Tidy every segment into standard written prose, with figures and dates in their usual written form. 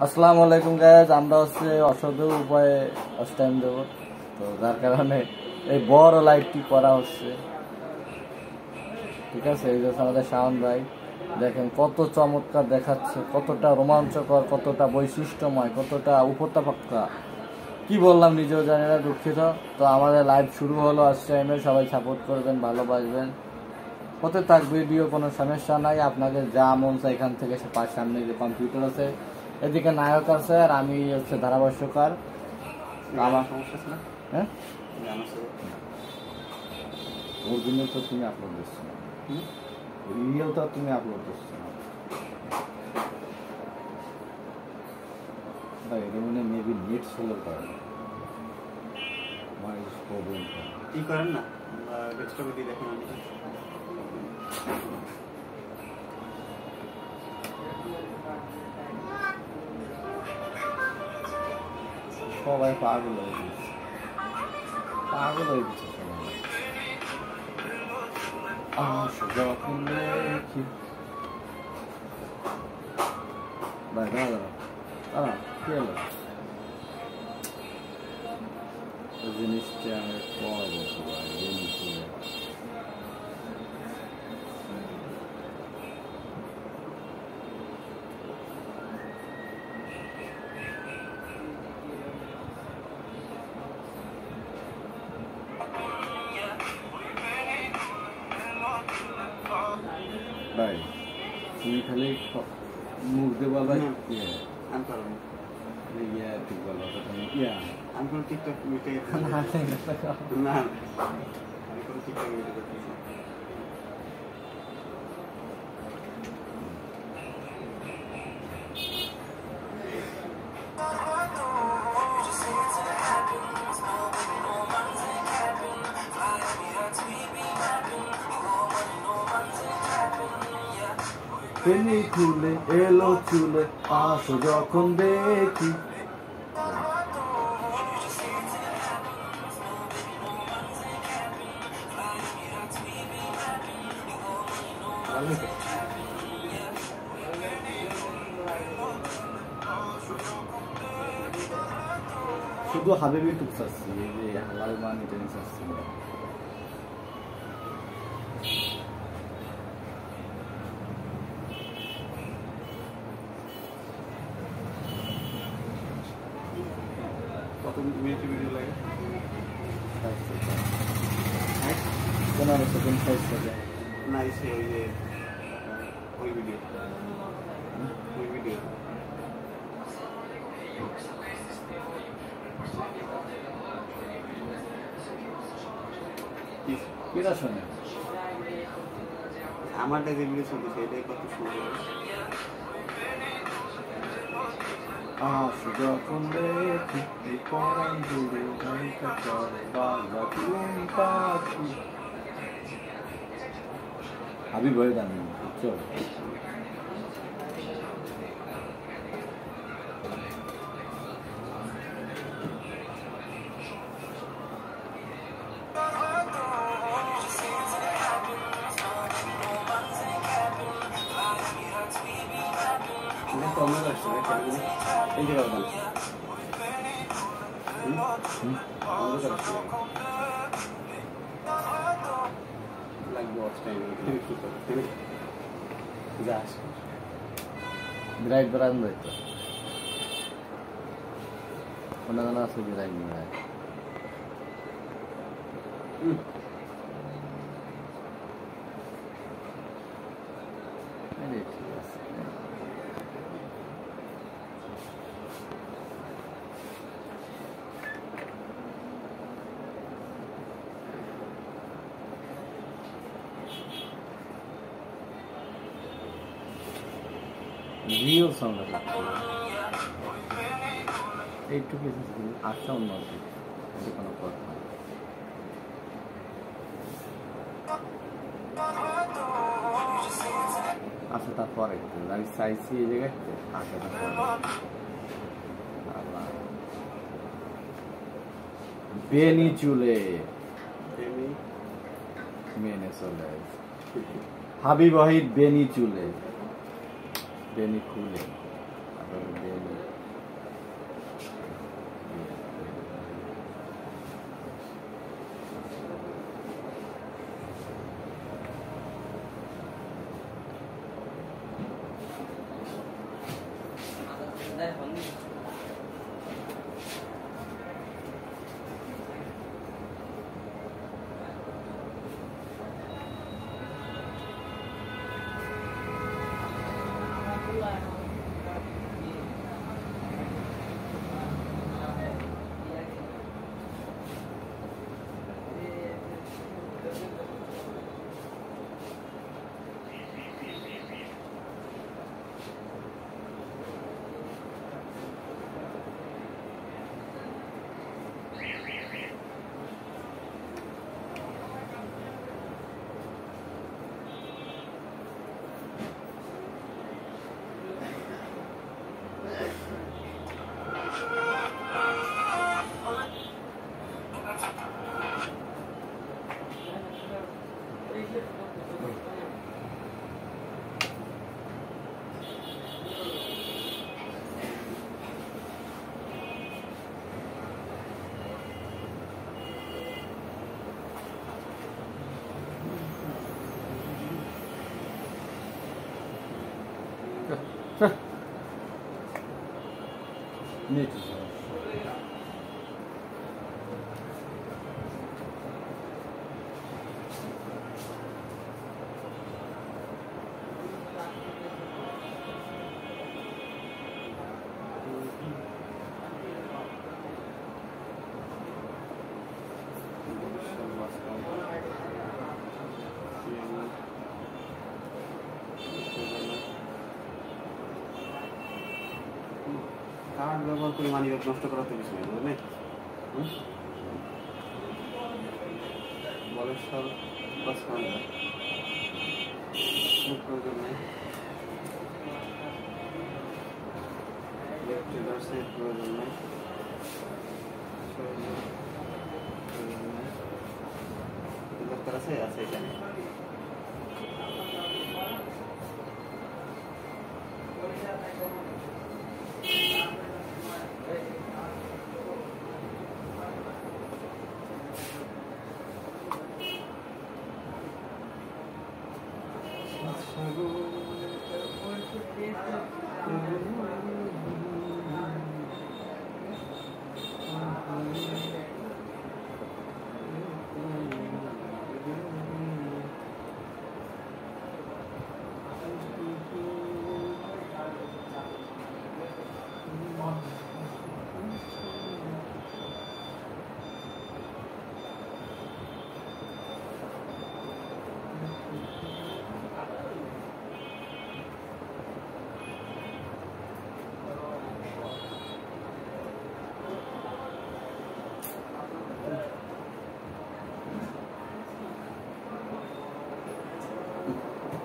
আসসালামু আলাইকুম গাইজ, আমরা হচ্ছে অসাধু উপায়ে ফার্স্ট টাইম দেবো, তো যার কারণে এই বড় লাইভটি করা হচ্ছে। ঠিক আছে, এই যে আমাদের শাওন ভাই দেখেন কত চমৎকার দেখাচ্ছে, কতটা রোমাঞ্চকর, কতটা বৈশিষ্ট্যময়, কতটা উপত্যকা। কি বললাম নিজেও জানি না, দুঃখিত। তো আমাদের লাইভ শুরু হলো আজ টাইমে, সবাই সাপোর্ট করবেন, ভালোবাসবেন, হতে থাক ভিডিও, কোনো সমস্যা নাই। আপনাদের যা মন চায় এখান থেকে সামনে যে কম্পিউটার আছে, এদিকে নায়ক আছে, আর আমি হচ্ছে ধারাভাষ্যকার। আমার সমস্যা আছে না, হ্যাঁ অরিজিনাল তো তুমি আপলোড দিচ্ছ না, রিয়েল তো তুমি আপলোড দিচ্ছ না ভাই। এটা মানে মেবি নেট স্লো করে, আমার প্রবলেম কি করেন না, ডেস্কটপে দিয়ে দেখেন। সবাই পাগল হয়ে গেছে, পাগল হয়ে গেছে সবাই। যখন দেখি ভাই, দাঁড়া দাঁড়া, কি হলো জিনিসটা আমি পরে বলতে পারি। ভাই তুমি খালি মুখ দিয়ে বলবা, ঠিক বলবা, তুমি আমি কোনো টিকটক না, আমি কোনো টিকটক করতেছি। পেনি খুলে এলো চুলে আসো যখন দেখি। শুধু হাবিবি টুক চাচ্ছি, এই যে হালাল মান এটা চাচ্ছি। কত মিনিট ভিডিও লাগে? 15 সেকেন্ড, 5 সেকেন্ড না, এসে ওই যে ওই ভিডিও কিরা শোনে আমারটা যেগুলো শুনতেছে, এটাই কত সুন্দর। যখন দেখি পরাণ জুড়ে হাবিব হয়ে দামি, বুঝছো? কমে আসছে এই যে লাগবে বিরাট বেড়ান রইতো কোনো কোনো আছে বিরাট বিরাট। ঠিক আছে, রিয়েল সাউন্ড লাগছে এইটুকু, আর সাউন্ড নয়, এটা কোনো কথা। আচ্ছা তারপরে আমি চাইছি এই জায়গায় আচ্ছা বেনি চুলে মেনে চলে হাবিব ওয়াহিদ বেনি চুলে, বেনি খুলে, বেনি কার্ড ব্যবহার করে মানিব্যাগ নষ্ট করা তো কিছু নেই, বুঝলেন? বলেশ্বর বাস কাউন্টার প্রয়োজন নেই, ইলেকট্রিকার্সের প্রয়োজন নেই, দরকার আছে আছে এখানে।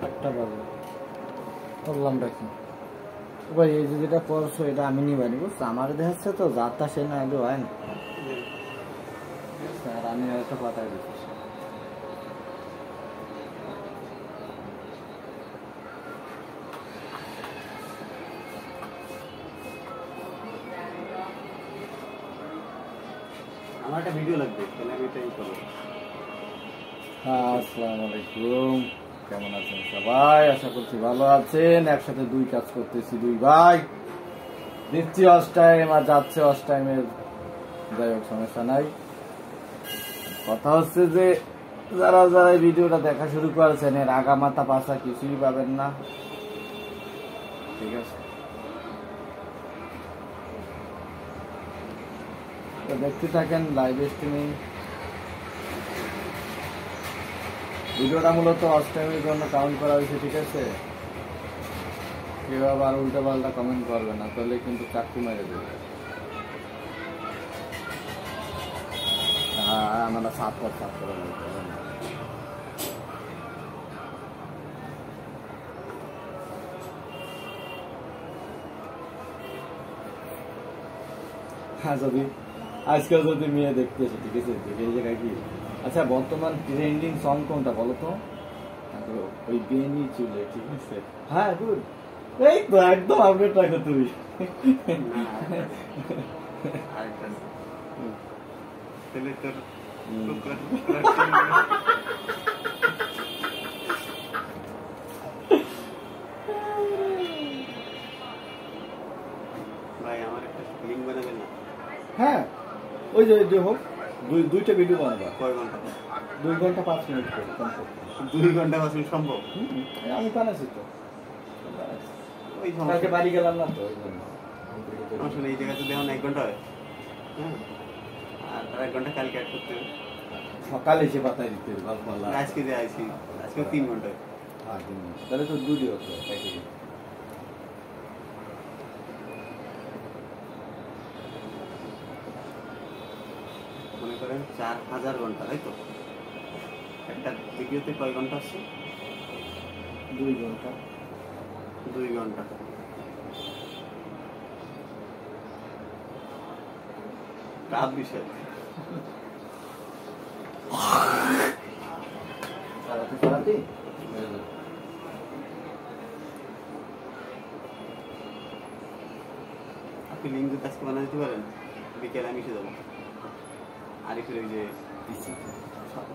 একটা বাজে করলাম রাখি ভাই, এই যে যেটা করছো এটা আমি নিবানি, বুঝছো? আমার দেখাচ্ছে তো যাত্রা সে না এলো হয় না, আর আমি একটা পাতায় দিচ্ছি। আমার একটা ভিডিও লাগবে, তাহলে আমি এটাই করবো। হ্যাঁ, আসসালামু আলাইকুম, কেমন আছেন সবাই? আশা করছি ভালো আছেন। একসাথে দুই কাজ করতেছি, দুই ভাই, দিচ্ছি অস টাইম আর যাচ্ছে অস টাইমের, যাই হোক সমস্যা নাই। কথা হচ্ছে যে যারা যারা এই ভিডিওটা দেখা শুরু করেছেন এর আগা মাথা পাশা কিছুই পাবেন না, ঠিক আছে? তো দেখতে থাকেন লাইভ স্ট্রিমিং। ভিডিওটা মূলত অস টাইমের জন্য কাউন্ট করা হয়েছে, ঠিক আছে? কেউ আবার উল্টা পাল্টা কমেন্ট করবে না, তাহলে কিন্তু চাকরি মেরে দেবে। হ্যাঁ, আমরা সাত করে বলতে হবে না। হ্যাঁ, যদি আজকাল যদি মেয়ে দেখতেছে, ঠিক আছে, এই জায়গায় কি আচ্ছা বর্তমান ট্রেন্ডিং সং কোনটা বলো তো? ওই বেনি চুলে, ঠিক আছে? হ্যাঁ, গুড, এই তো একদম আপডেট রাখো তুমি। ভাই আমার একটা লিঙ্ক বানাবেন না? হ্যাঁ, ওই যে হোক, দুইটা ভিডিও বানাবা। কয় ঘন্টা? 2 ঘন্টা 5 মিনিট করে। 2 ঘন্টা 5 মিনিট সম্ভব? আমি বানাচ্ছি তো, ওই কালকে বাড়ি গেলাম না তো, ওই জন্য। আসলে এই জায়গায় যদি এখন 1 ঘন্টা হয়, হ্যাঁ, আর 1 ঘন্টা কালকে অ্যাড করতে হবে। সকালে এসে পাতায় দিতে হবে, গল্প আল্লাহ। আজকে যে আইছি, আজকে 3 ঘন্টা। তাহলে তো 2 দিন হতো একই। মনে করেন 4000 ঘন্টা, তাই তো? একটা ভিডিওতে কয় ঘন্টা আসছে? 2 ঘন্টা। 2 ঘন্টা। টাফ বিষয়। চালাতে আপনি লিঙ্ক যদি আজকে বানিয়ে দিতে পারেন, বিকেলে আমি এসে যাবো। আরিফের ওই যে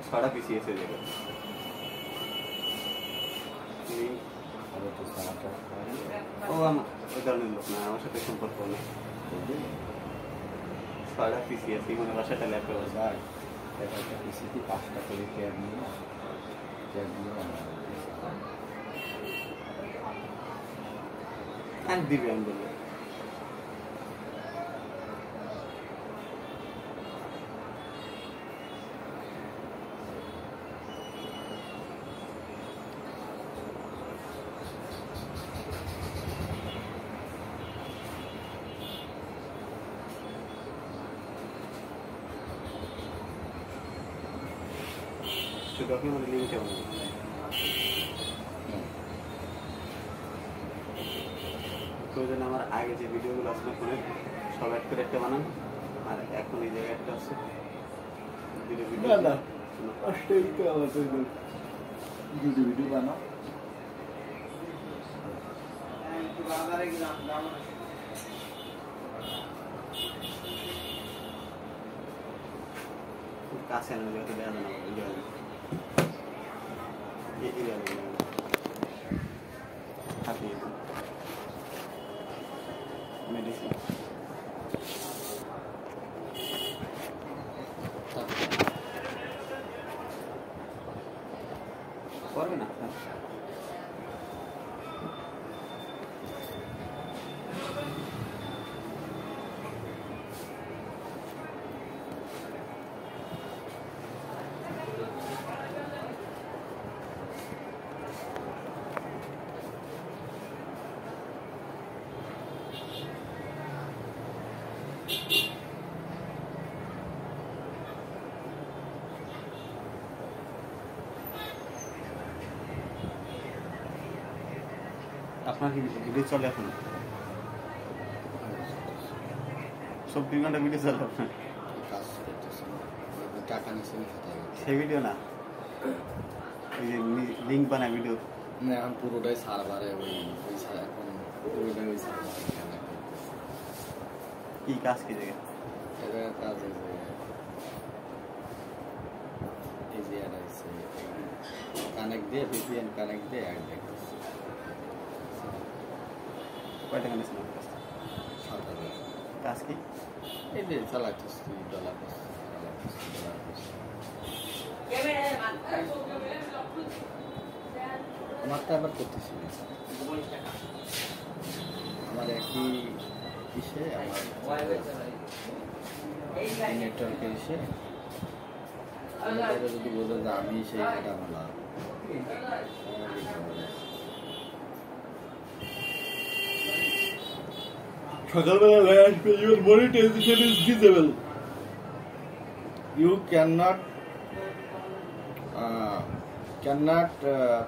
ছড়া পিছিয়ে এসে যাবে লিঙ্ক। ও আমার ওই ধরনের লোক না, আমার সাথে সম্পর্ক না। 6টা পিসি আছে, মানে বাসাটা ল্যাপটপ আছে। ভাই একটা পিসিতে 5টা করে ট্যাব নিয়ে আর দিবে আমি বলবো। ডকুমেন্ট লিমিট কেমন? প্রয়োজন আমার আগে যে ভিডিওগুলো আসলে ফোনে সব এক করে একটা বানান, আর এখন এই জায়গায় একটা আছে ভিডিও ভিডিও বানাও। কাছে না দেখা যায় না আপনি মেডিসিন করবে না। আপনার কি ভিডিও চলে এখন? 24 ঘন্টা ভিডিও চলে আপনার? কাজ করতেছে টাকা নিচ্ছে সেই ভিডিও না, ওই যে লিঙ্ক বানায় ভিডিও না, এখন পুরোটাই সার্ভারে ওই এখন পুরোটাই ওই সার্ভারে কি কাজ কি জায়গায় এটা কাজ এই যে আর আছে কানেক্ট দিয়ে VPN কানেক্ট দিয়ে অ্যাড দেখতেছে। কয় টাকা নিয়েছেন কাজ কি? এই যে চালাচ্ছিস $1 আমার তো আবার করতেছি আমার একই ইসে আমার নেটওয়ার্কের ইসে যদি বলে যে আমি সেই এটা আমার লাভ। সকালবেলা আসবে, your monetization is visible. You cannot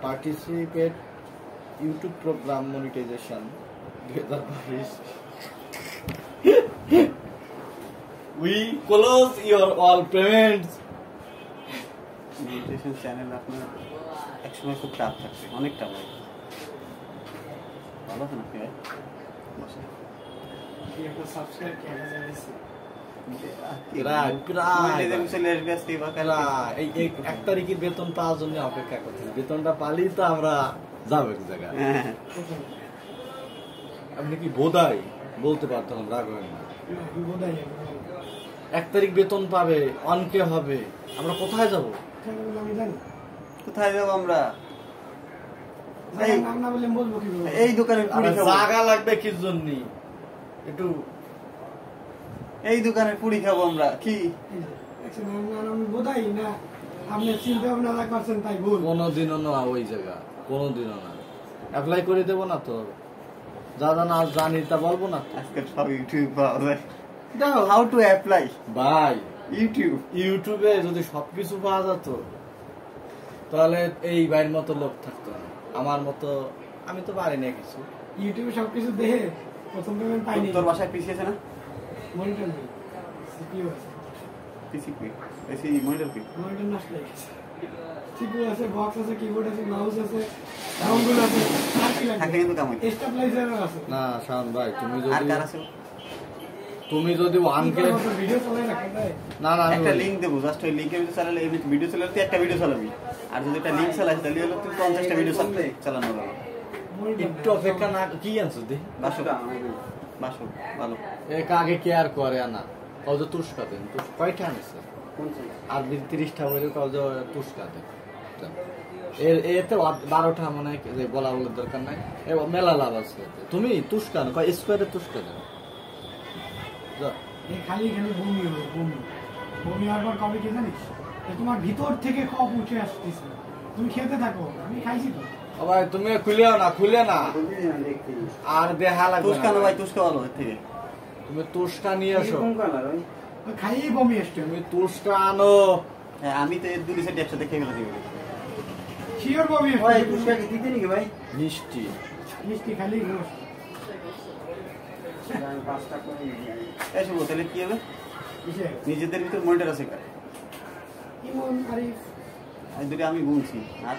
participate YouTube program monetization 2022. We close your all payments. Monetization channel আপনার একসময় খুব টাফ থাকবে, অনেক টাফ হয়। ভালো আছেন আপনি ভাই? বসে এক তারিখের বেতন পাওয়ার জন্য অপেক্ষা করছি, বেতনটা পালি তো আমরা যাবো এক জায়গায়। আপনি কি বোধাই বলতে পারতাম, রাগ হয় না। 1 তারিখ বেতন পাবে, অনকে হবে, আমরা কোথায় যাব? কোথায় যাবো আমরা? এই দোকানে জায়গা লাগবে কি জন্য? একটু এই দোকানে পুরি খাবো আমরা কি? কোনোদিনও না ওই জায়গা, কোনোদিনও না। অ্যাপ্লাই করে দেবো না তো, যা না জানি তা বলবো না। আজকে সব ইউটিউব পাওয়া যায়। হাউ টু অ্যাপ্লাই ভাই, ইউটিউবে যদি সবকিছু পাওয়া যেত তাহলে এই ভাইয়ের মতো লোক থাকতো না, আমার মতো। আমি তো পারি না কিছু, ইউটিউবে সবকিছু দেখে প্রথম পেমেন্ট পাইনি। তোর বাসায় পিসি আছে না? মনিটর নেই, সিপিইউ আছে। পিসি কি? এসি মনিটর কি? মনিটর নষ্ট হয়ে গেছে। সিপিইউ আছে, বক্স আছে, কিবোর্ড আছে, মাউস আছে, ডাউনলোড আছে, আর কি লাগে? থাকে কিন্তু কাম হয়। স্টেবিলাইজার আছে। না শাওন ভাই, তুমি আর যদি কার আছে? ওয়ানকে ভিডিও চালাই রাখা যায় না না, একটা লিংক দেবো, জাস্ট ওই লিংকের ভিতরে চালালে এই ভিডিও চালালে তুই একটা ভিডিও চালাবি, আর যদি একটা লিংক চালাস তাহলে হলো তুই 50টা ভিডিও চালানো হবে। একটু অপেক্ষা না কি আনছো দে বাসক বাসক ভালো এক আগে কেয়ার করে না কত তুষ্কা দেন কয়টা আনছে আর 30টা হইলে কত তুষ্কা দেন এতে 12টা মনে হয় বলা বলার দরকার নাই মেলা লাভ আছে তুমি তুষ্কা না কয় স্কোয়ারে তুষ্কা দেন খালি খালি বমি হবে বমি বমি হওয়ার পর কবে কি জানিস তোমার ভিতর থেকে কফ উঠে আসতেছে তুমি খেতে থাকো আমি খাইছি তো ভাই তুমি খুলে না আর দেখা লাগবে তুষ্কা না ভাই তুষ্কা ভালো এর থেকে তুমি তুষ্কা নিয়ে আসো খাইয়ে বমি আসছে তুমি তুষ্কা আনো হ্যাঁ আমি তো এর দুই সাইড একসাথে খেয়ে গেলাম শিওর বমি ভাই তুষ্কা কি দিতে নাকি ভাই মিষ্টি মিষ্টি খালি রস আমি 5টা করে এই শুভ তাহলে কি হবে কিসে নিজেদের ভিতর মনিটর আছে কার ইমন আরিফ এই দুটো আমি গুনছি আর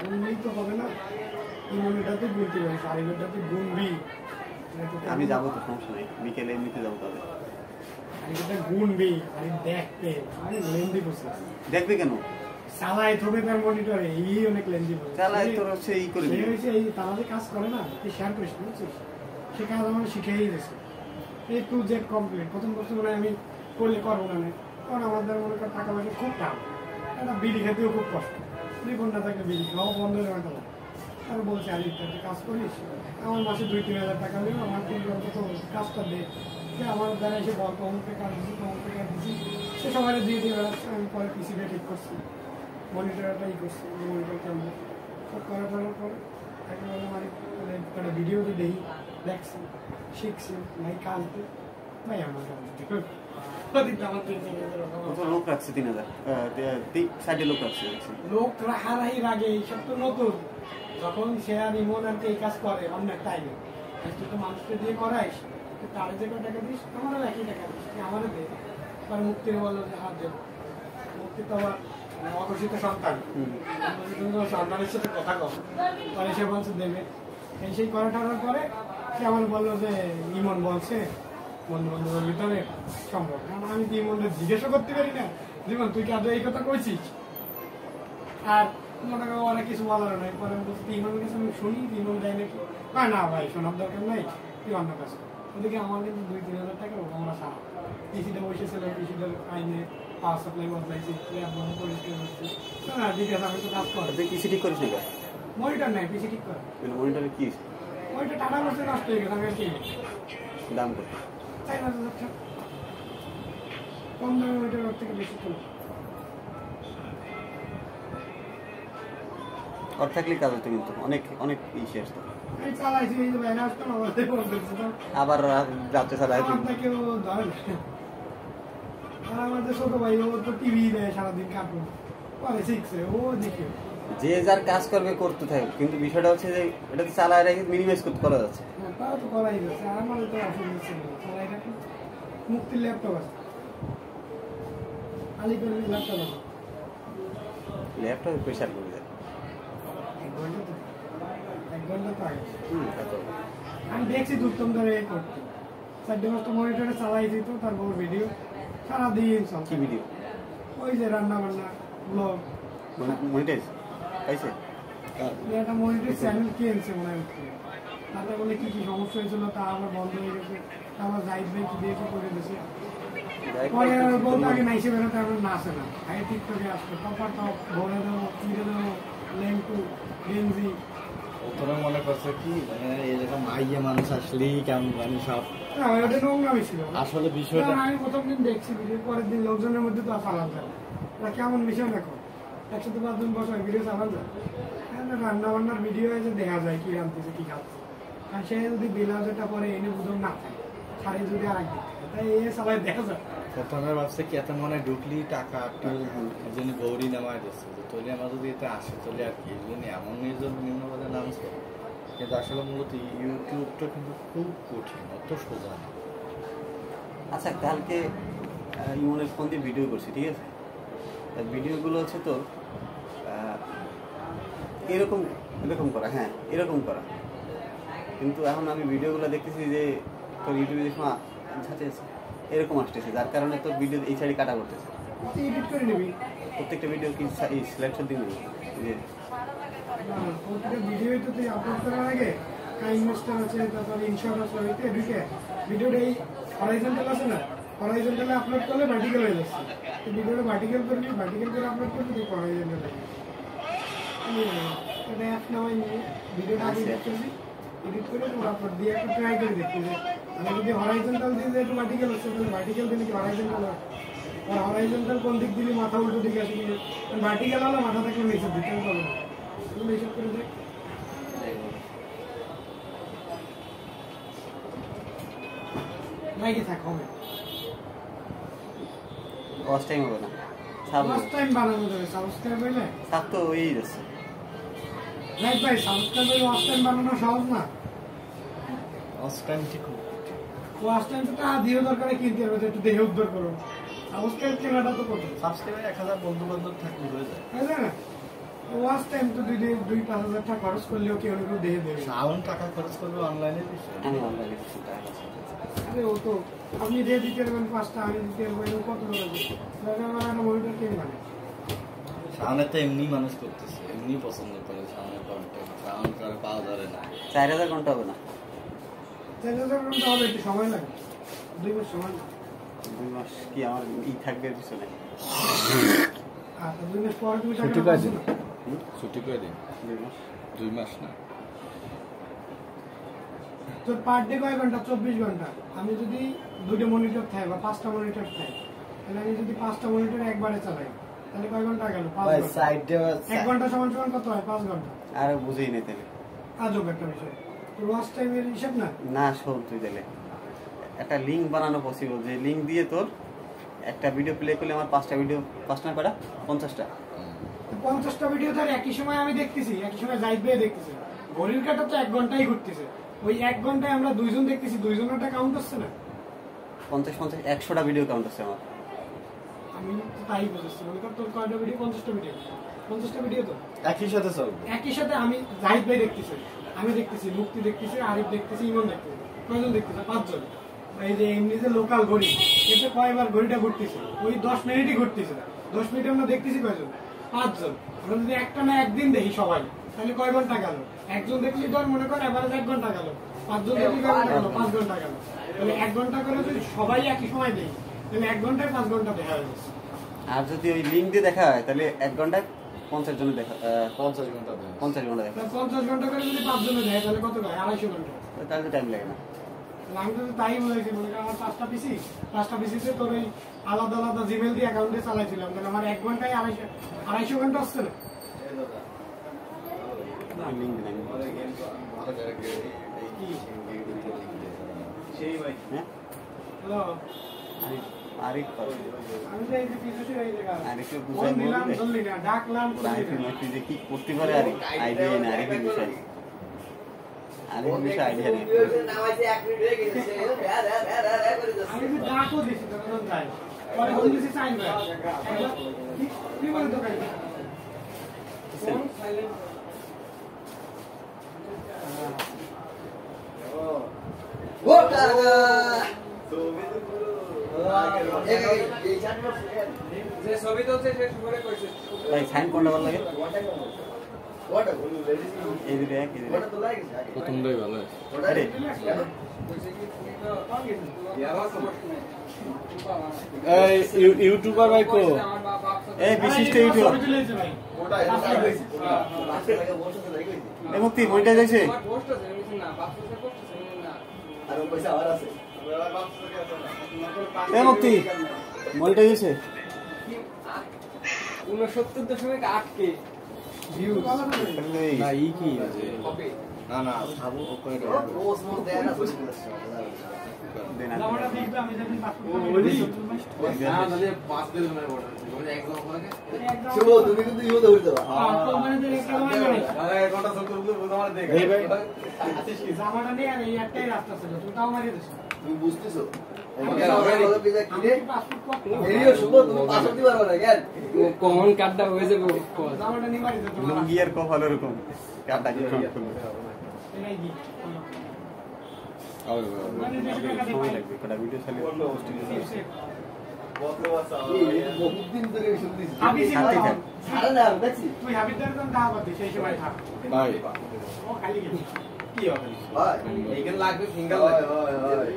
গুনলেই তো হবে না ইমনটাতে গুনতে পারিস আরিফেরটাতে গুনবি আমি যাবো তো সমস্যা নেই বিকেলে এমনিতে যাবো তাহলে আরিফেরটা গুনবি আরিফ দেখতে আমি লেন্দি প্রসেস দেখবে কেন চালাই থবে তার মনিটরে এই অনেক লেন্দি প্রসেস চালায় তোর হচ্ছে ই করে সে দিবে হয়েছে এই তারা যে কাজ করে না তুই শেয়ার করিস না বুঝছিস সে কাজ আমার শিখেই গেছে এই টু জেড কমপ্লিট প্রথম মনে আমি করলে করবো না কারণ আমাদের মনে কর টাকা পয়সা খুব টান একটা বিড়ি খেতেও খুব কষ্ট জীবন না থাকলে বিড়ি খাওয়া বন্ধ হয়ে যাবে আর বলছে আরে একটা কাজ করিস আমার মাসে 2-3 হাজার টাকা নেব আমার কিন্তু অন্তত কাজটা দে যে আমার দ্বারা এসে বল অমুকটা কাজ দিচ্ছি অমুকটা কাজ দিচ্ছি সে সবাই দিয়ে দিয়ে বেড়াচ্ছে আমি পরে পিসিটা ঠিক করছি মনিটরটা ই করছি মনিটর কেমন সব করার পরে একেবারে আমার একটা ভিডিওতে দেখি দেখছি শিখছি ভাই কাজ দিই ভাই আমার কাজ কত লোক রাখছে 3000 সাইডে লোক রাখছে লোক রাখারাই আগে এইসব তো নতুন যখন সে আর ইমন আর এই কাজ করে অনেক টাইমে তুই তো মানুষকে দিয়ে করাইস তারে যে টাকা দিস আমারও একই টাকা দিস আমারও দে পরে মুক্তির বললো যে হাত দেব মুক্তি তো আবার অঘোষিত সন্তান সন্তানের সাথে কথা কম পরে সে বলছে দেবে এই সেই করা টানার পরে সে আমার বললো যে ইমন বলছে বন্ধু বান্ধবের ভিতরে সম্ভব কারণ আমি তো ইমনকে জিজ্ঞাসা করতে পারি না জীবন তুই কি আদৌ এই কথা কইছিস আর মনে করো অনেক কিছু বলার নাই পরে বলছি ইমনের কাছে আমি শুনি ইমন দেয় নাকি না ভাই শোনার দরকার নাই তুই অন্য কাজ কর ওদিকে আমার কিন্তু 2-3 হাজার টাকা আমরা সারা পিসিটা বসেছিল পিসিটার আইনে পাওয়ার সাপ্লাই বদলাইছি বন্ধ পরিষ্কার করছি না ঠিক আছে আমি তো কাজ করি তুই পিসি ঠিক করিস না মনিটর নাই পিসি ঠিক করে মনিটরে কি মনিটর টাটা বসে নষ্ট হয়ে গেছে আমি আর কি দাম কত 4,000 টাকা কম দামে মনিটর ওর থেকে বেশি চলে আর থাকলে কাজ হতো কিন্তু অনেক অনেক ইসে আসতো আমি চালাইছি এই যে বাইরে আসতাম আমাদের বলতেছি তো আবার রাত্রে চালায় আমাদের কেউ ধরে না আর আমাদের ছোট ভাই ও তো টিভি দেয় সারাদিন কার্টুন পরে শিখছে ও দেখে যে যার কাজ করবে করতে থাকে কিন্তু বিষয়টা হচ্ছে যে এটা তো চালায় রেখে মিনিমাইজ করতে করা যাচ্ছে তাও তো করাই যাচ্ছে আর আমাদের তো অসুবিধা ছিল চালাই রাখি মুক্তির ল্যাপটপ আছে আলিপুরের ল্যাপটপ আছে ল্যাপটপে প্রেশার করে যায় 1 ঘন্টা তো আগে এত আমি দেখছি দুর্তম ধরে করতে 4-5টা মনিটরে চালাই দিত তারপর ভিডিও সারাদিন সব কি ভিডিও ওই যে রান্না বান্না ব্লগ মনিটাইজ পাইছে একটা মনিটর চ্যানেল কিনছে মনে হচ্ছে তাতে বলে কি কি সমস্যা হয়েছিল তা আবার বন্ধ হয়ে গেছে আবার জাহিদ ভাই কি দিয়ে কি করে দিয়েছে পরে বলতে আগে নাইসে বেরোতে আমার না আসে না আগে টিকটকে আসতো টপার টপ ভরে দেবো কিনে দেবো লেঙ্কু গেঞ্জি তোরা মনে করছে কি মানে এরকম মাইয়ে মানুষ আসলেই কেমন জানি সব না ওটা নোংরামি ছিল আসলে বিষয়টা আমি প্রথম দিন দেখছি ভিডিও পরের দিন লোকজনের মধ্যে তো চালান যায় ওরা কেমন বিষয় দেখো 105 জন বছর ভিডিও চালান যায় রান্না বান্নার ভিডিও যে দেখা যায় কি রান্নতেছে কি খাচ্ছে আর সে যদি ব্লাউজটা পরে এনে বুঝুন না থাকে শাড়ি যদি আর একদিন তাই এ চালাই দেখা যায় প্রথমে ভাবছে কি এত মনে ঢুকলি টাকা এই জন্য গৌরী নামায় দিচ্ছে যে তৈরি আমার যদি এতে আসে তাহলে আর কি এই জন্য এমন নির্জন নিম্নবাদে নামছে কিন্তু আসলে মূলত ইউটিউবটা কিন্তু খুব কঠিন অত সোজা না আচ্ছা কালকে ইমনের ফোন দিয়ে ভিডিও করছি ঠিক আছে ভিডিওগুলো হচ্ছে তোর এরকম এরকম করা হ্যাঁ এরকম করা কিন্তু এখন আমি ভিডিওগুলো দেখতেছি যে তোর ইউটিউবে দেখো আছে এরকম আসতেছে যার কারণে তোর ভিডিও এই সাইডে কাটা করতেছে এডিট করে নিবি প্রত্যেকটা ভিডিও কি সিলেকশন দিবি যে প্রতিটা ভিডিওই তো তুই আপলোড করার আগে ইনভেস্টার আছে, তারপর ইনশর্ট আছে, ওইতে ঢুকে ভিডিওটা এই হরাইজন্টাল আছে না, হরাইজন্টালে আপলোড করলে ভার্টিক্যাল হয়ে যাচ্ছে। তো ভিডিওটা ভার্টিক্যাল করবি, ভার্টিক্যাল করে আপলোড করবি, তুই হরাইজন্টাল হয়ে যাবে। এটা অ্যাপ নামাই নিয়ে ভিডিওটা আগে এডিট করবি, এডিট করে তোর আপলোড দিয়ে একটু ট্রাই করে দেখবি যে আমি যদি হরাইজন্টাল দিয়ে একটু ভার্টিক্যাল হচ্ছে, তাহলে ভার্টিক্যাল দিলে কি হরাইজন্টাল হয়, আর হরাইজন্টাল কোন দিক দিলে মাথা উল্টো দিকে আসে, কিন্তু ভার্টিক্যাল হলে মাথা থাকলে নিচের দিকে পাবে না। এগুলো এইসব করে দেখ। লাইকে থাক হবে, ওয়াচ টাইম হবে না, ফার্স্ট টাইম বানানো যাবে। সাবস্ক্রাইব হইলে সাব তো ওই যাচ্ছে। লাইক ভাই, সাবস্ক্রাইব হইলে ওয়াচ টাইম বানানো সহজ না। ওয়াচ টাইম ঠিক হবে, ওয়াচ টাইম তো দিও দরকারে কিনতে হবে, একটু দেহে উদ্ধার করো। সাবস্ক্রাইব কেনাটা তো করবে, সাবস্ক্রাইবে 1000 বন্ধু বান্ধব থাকলে হয়ে যায়। তাই না? ওয়াচ টাইম তো 2-5 হাজার টাকা খরচ করলেও কেউ কেউ দেহে দেবে। সাউন্ড টাকা খরচ করবে অনলাইনে বিষয়। আমি অনলাইনে কিছু টাকা আছে। আরে ও তো আপনি যে দিতে পারবেন 5টা, আমি দিতে পারবেন কত টাকা বানানো মনিটর কে মানে সাউন্ডে তো এমনি মানুষ করতেছে, এমনি পছন্দ করে সাউন্ডের কন্টেন্ট, সাউন্ড করে পাওয়া যাবে না। 4000 ঘন্টা হবে না, 4000 ঘন্টা হবে, একটু সময় লাগে, 2 মাস সময় লাগে। 2 মাস কি আমার থাকবে পিছনে? আচ্ছা 2 মাস পরে তুমি ছুটি টাকা পাইছি, পাচ্ছ না। ছুটি করে দিন। 2 মাস 2 মাস না, তোর পার ডে কয় ঘন্টা? 24 ঘন্টা। আমি যদি 2টা মনিটর থাকে বা 5টা মনিটর থাকে, তাহলে আমি যদি 5টা মনিটর একবারে চালাই, তাহলে কয় ঘন্টা গেল? 5 ভাই ঘন্টা। সাইডে 1 ঘন্টা সমান সমান কত হয়? 5 ঘন্টা। আর বুঝেই নেই তাহলে। আজব একটা বিষয়। তোর ওয়াচ টাইমের হিসাব না। না শোন, তুই তাহলে একটা লিঙ্ক বানানো পসিবল, যে লিঙ্ক দিয়ে তোর একটা ভিডিও প্লে করলে আমার 5টা ভিডিও, 5টা না কটা 50টা 50টা ভিডিও ধর একই সময় আমি দেখতেছি, একই সময় জাহিদ ভাই দেখতেছি, ঘড়ির কাটা তো 1 ঘন্টাই ঘুরতেছে, ওই 1 ঘন্টায় আমরা 2 জন দেখতেছি, 2 জনেরটা কাউন্ট হচ্ছে না। 50 100টা ভিডিও কাউন্ট আছে আমার। আমি তো তাই বুঝেছি, মনে কর তোর কয়টা ভিডিও? 50টা ভিডিও, 50টা ভিডিও তো একই সাথে চলবে। একই সাথে আমি জাহিদ ভাই দেখতেছি, আমি দেখতেছি, মুক্তি দেখতেছি, আরিফ দেখতেছি, ইমন দেখতেছি, কয়জন দেখতেছে? 5 জন। এই যে এমনি যে লোকাল ঘড়ি, এতে কয়বার ঘড়িটা ঘুরতেছে? ওই 10 মিনিটই ঘুরতেছে। 10 মিনিটে আমরা দেখতেছি কয়জন? 5 জন। আমরা যদি একটা না একদিন দেখি সবাই, তাহলে কয় ঘন্টা গেল? একজন দেখলি ধর মনে কর এভারেজ 1 ঘন্টা গেল, 5 জন দেখলি কয় ঘন্টা গেল? 5 ঘন্টা গেল। তাহলে 1 ঘন্টা করে যদি সবাই একই সময় দেখি, তাহলে 1 ঘন্টায় 5 ঘন্টা দেখা হয়ে যাচ্ছে। আর যদি ওই লিঙ্ক দিয়ে দেখা হয়, তাহলে 1 ঘন্টায় 50 জনের দেখা, 50 ঘন্টা দেয়। 50 ঘন্টা দেখা, 50 ঘন্টা করে যদি 5 জনে দেয়, তাহলে কত হয়? 250 ঘন্টা। তাহলে তো টাইম লাগে না। আমি তো তাই বলেছি, মনে কর আমার 5টা পিসিতে তোর ওই আলাদা আলাদা জিমেল দিয়ে অ্যাকাউন্টে চালাইছিলাম, তাহলে আমার 1 ঘন্টায় 250 ঘন্টা আসছে না। লিঙ্ক দিন হ্যাঁ, হ্যালো, আরিফ পারে। আমি তো এই যে পিসিতে এই জায়গা আরিফকে ফোন বুঝাই দিলাম, বলবে ধরলি না, ডাকলাম, আরিফের মধ্যে যে কি করতে পারে, আরিফ আইডিয়া নেই, আরিফের বিষয়, আরিফের বিষয় আইডিয়া নেই। আমি তো ডাকও দিছি, তখন যাই পরে ফোন দিছি সাইন ভাই, কি বলে তো ভাই ফোন সাইলেন্ট। যে ছবি তো সে শুরু করেছে ভাই সাইন কোনটা ভালো লাগে? এই দুটো এক, এই দুটো এক। প্রথমটাই ভালো আছে। আরে এই ইউটিউবার ভাই কো, এই বিশিষ্ট ইউটিউব ছবি তুলেছে ভাই। এই মুক্তি মনিটাইজ হয়েছে? এই মুক্তি মনিটাইজ হয়েছে? 69.8K view. এই, না ই কি আছে? না না খাবো ওকে দেন আর জামাটা দেখবে, আমি যেদিন পাসপোর্ট তুমি কিন্তু ইউতে উঠতে পারো। কোম্পানিদের একটা মানে এই ভাই জামাটা নিয়ে আর এই একটাই রাস্তা ছিল, তুমি তাও মারিয়ে দিছো। তুমি বুঝতেছো? আমি পাসপোর্ট করতে এরিও শুভ তুমি পাসওয়ার্ড দিতে পারো না কেন? কমন কার্ডটা হয়ে যাবে জামাটা নিয়ে মারিয়ে দিতো। লুঙ্গি আর কপাল ওরকম কাটা কি ফ্রন্ট করবে, এটাই কি আবে মানে বেশি টাকা দিয়ে সময় পাই। লাগবে কটা ভিডিও চালিয়ে পোস্টিং সেভ। বহুত দিন ধরে শুনতেছি হাবিব শান্তি থাক। আরে না দেখছি তুই হাবিবদার কোন দাওয়া করতে সেই সময় থাক ভাই ও খালি গেল কি হবে ভাই এইখানে লাগবে ফিঙ্গার হয় লাগবে হয় হয়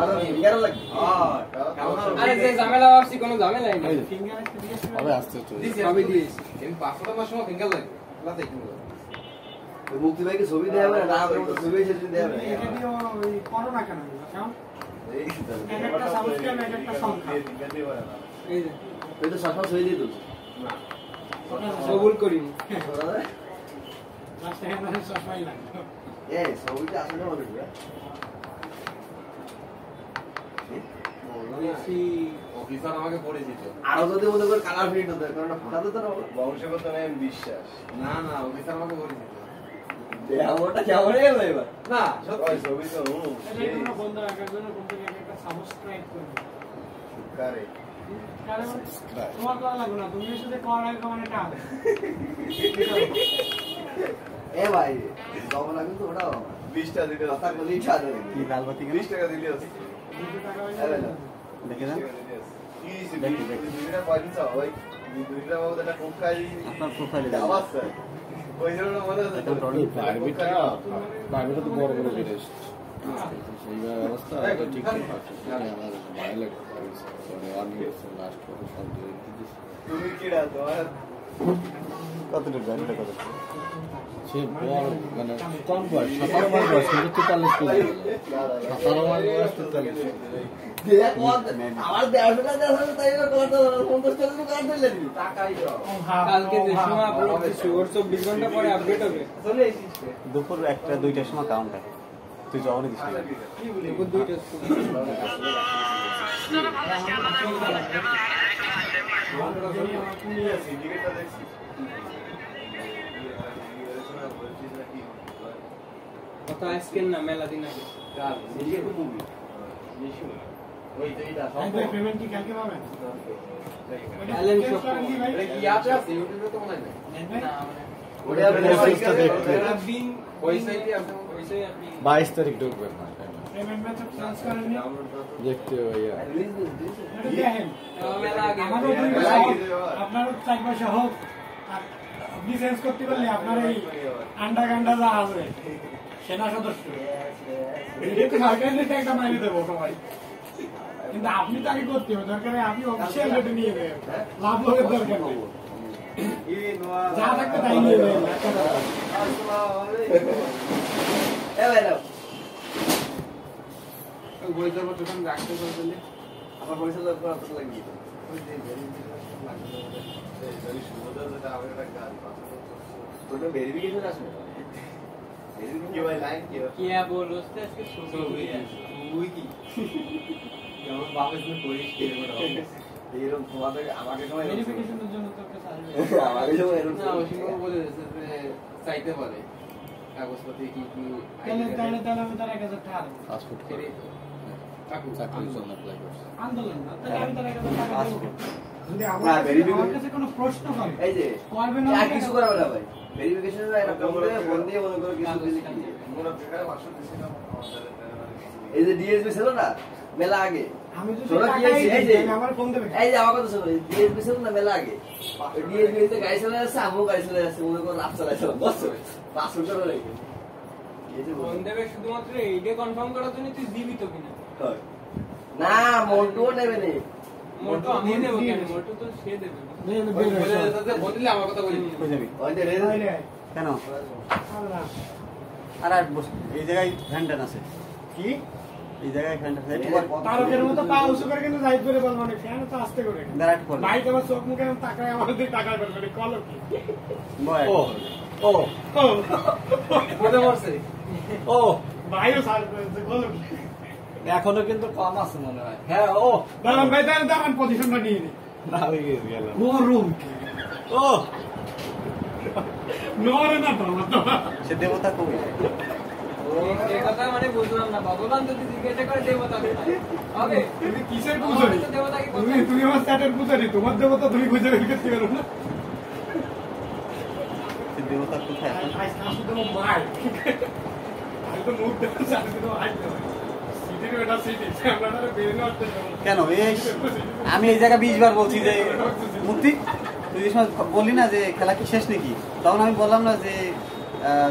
আরো ফিঙ্গার লাগে আরে যে ঝামেলা ভাবছি কোনো ঝামেলাই নেই ফিঙ্গার একটা দিয়েছিল হবে আস্তে আস্তে সবই দিয়েছি কিন্তু 500 টাকার সময় ফিঙ্গার লাগবে প্লাস এইখানে মুক্তি ভাইকে ছবি দেয়া হবে না আমাদের মতো ছবি এসে দেয়া হবে এটা দিয়ে ওই করোনা কেন কারণ একটা সাবস্ক্রাইব একটা সংখ্যা এই যে ওই তো সব ছবি দিয়ে দিল কবুল করিনি লাস্টে মানে সবাই লাগে এই ছবিটা আসলে অনেক অফিসার আমাকে পরিচিত আরো যদি মনে করে কালার প্রিন্ট হতো কারণ ফোটাতে তো বংশগত নেম বিশ্বাস না না অফিসার আমাকে পরিচিত দেওয়াটা কেমন গেল এবার না সত্যি ছবি তো এটা কোনো বন্ধ রাখার জন্য বন্ধু একটা সাবস্ক্রাইব করবে কারে কারণ তোমার করা লাগবে না তুমি শুধু করার আগে মানে টাকা এ ভাই জমা লাগবে তো ওটাও 20 টাকা দিলে কথা বলি ছাড়ে কি লাল বাতি কেন? 20 টাকা দিলে আছে 200 টাকা হয়ে এ যাবে ভাই, দেখে যান দেখি দেখি দুইটা পয়েন্ট চাও ভাই দুইটা বাবু এটা কোন খাই আপনার প্রোফাইলে আওয়াজ স্যার ওই জন্য মনে আছে এটা টলি প্রাইভেটটা তো বড় বড় বেড়ে এসেছে সেই ব্যবস্থা এটা ঠিক ঠিক আছে আমার ভালো লাগে পরে আমি লাস্ট করে সব দিয়ে দিয়েছি তুমি কিডা তোমার কতটুকু জানি এটা কত সে বড় মানে কম বয়স 17 মাস বয়স কিন্তু 43 কেজি 17 মাস বয়স 43 দেয়া কোন আমার 150 টাকা দেওয়া হলো তাই না কথা 50 টাকা তো কাট দিলে দিবি টাকাই দাও কালকে যে সময় আপলোড করছি ওর 24 ঘন্টা পরে আপডেট হবে চলে এসেছিস দুপুর 1টা 2টার সময় কাউন্ট হয় তুই যখনই দিস দুপুর 2টা কথা আজকের না মেলা দিন আগে পেমেন্ট কি কালকে পাবেন অ্যালেন শপ কি আছে ইউটিউবে তো মনে হয় ওটা মেসেজটা দেখতে দিন ওই সাইডে আছে ওইসে আপনি 22 তারিখ ঢুকবে না পেমেন্ট মেথড চেঞ্জ করেননি দেখতে ভাইয়া এটা দেখেন মেলা আগে আমারও 2 মাস হোক, আপনারও 4 মাস হোক আর আপনি চেঞ্জ করতে পারলে আপনার এই আন্ডা গান্ডা যা আছে সেনা সদস্য এটা সরকারের একটা মাইনে দেবো সবাই কিন্তু আপনি তো আগে করতে হবে দরকার আপনি অফিসিয়াল রেটে নিয়ে দেবেন লাভ লোকের দরকার নেই যা থাকবে তাই নিয়ে দেবেন এ ভাই নাও বই দেবো তখন রাখতে পারলে আমার পয়সা লোক কত লাগবে তোর ভেরিফিকেশন আসবে কি ভাই লাইন কি কি বলো আজকে ছবি তুই কি যেমন বাবা তুমি করিস কি এরকম তোমাদের আমাকে সময় ভেরিফিকেশনের জন্য তো একটা আমাকে সময় এরকম না ওই সময় বলে দিয়েছে যে চাইতে পারে কাগজপত্র কি কি তাহলে আমি তার 1000 টাকা দেবো পাসপোর্ট করে চাকরির জন্য অ্যাপ্লাই করছি আন্দোলন না তাহলে আমি তার 1000 টাকা দেবো যদি না, আমার verification- কাছে কোনো প্রশ্ন করে এই যে করবে না আর কিছু করা হবে না ভাই ভেরিফিকেশন একটা ফোন দিয়ে মনে করো কিছু দিলে কি মনে প্রেকার 500 দিছিলাম এই যে ডিএসবি ছিল না মেলা আগে আমি যদি শোনো কি টাকাই এই দিই, যে তাহলে আমার ফোন দেবে এই যে আমার কথা শোনো ডিএসবি ছিল না মেলা আগে ডিএসবি তে গাড়ি চলে যাচ্ছে আমিও গাড়ি চলে যাচ্ছে মনে করো রাত চালাইছিলাম বসো 500 টাকা লাগে এই যে ফোন দেবে শুধুমাত্র এইটা কনফার্ম করার জন্য তুই দিবি তো কিনা না মোটও নেবে নি মোটো আমি দেবো কেন মোটো তো সে দেবে না। বলে দিয়েছে বললে আমার কথা বলি কই যাবি ওই যে রেল কেন আল্লাহ আর আর বস এই জায়গায় ফ্যানটান আছে কি এই জায়গায় ফ্যানটান আছে তারকের মতো পা উঁচু করে কিন্তু যাইতে করে বলবো না কেন তো আস্তে করে দাঁড়াট পড়ে বাইক আমার চোখ মুখে এরকম তাকায় আমাদের টাকা করবে কল কি বয় ও ও ও মনে পড়ছে ও ভাইও সার করেছে বলো কি এখনো কিন্তু কম আছে মনে হয় হ্যাঁ ও দাঁড়ান ভাই দাঁড়ান পজিশনটা নিয়ে নি না হয়ে গেছে গেল গরম ও নরে না তো সে দেবতা কবি এই কথা মানে বুঝলাম না ভগবান যদি জিজ্ঞাসা করে দেবতা কোথায়? হবে তুমি কিসের পূজারি আমার তো দেবতাকে তুমি তুমি আমার স্যাটের পূজারি তোমার দেবতা তুমি খুঁজে বের করতে পারো না সে দেবতা কোথায় এখন আজ কাশি দেবো মার আমি তো মুখ দেখতে চাই কিন্তু আজ দেবো সিটে কেন এই আমি এই জায়গায় 20 বার বলছি যে মুক্তি তুই যে সময় বললি না যে খেলা কি শেষ নাকি, তখন আমি বললাম না যে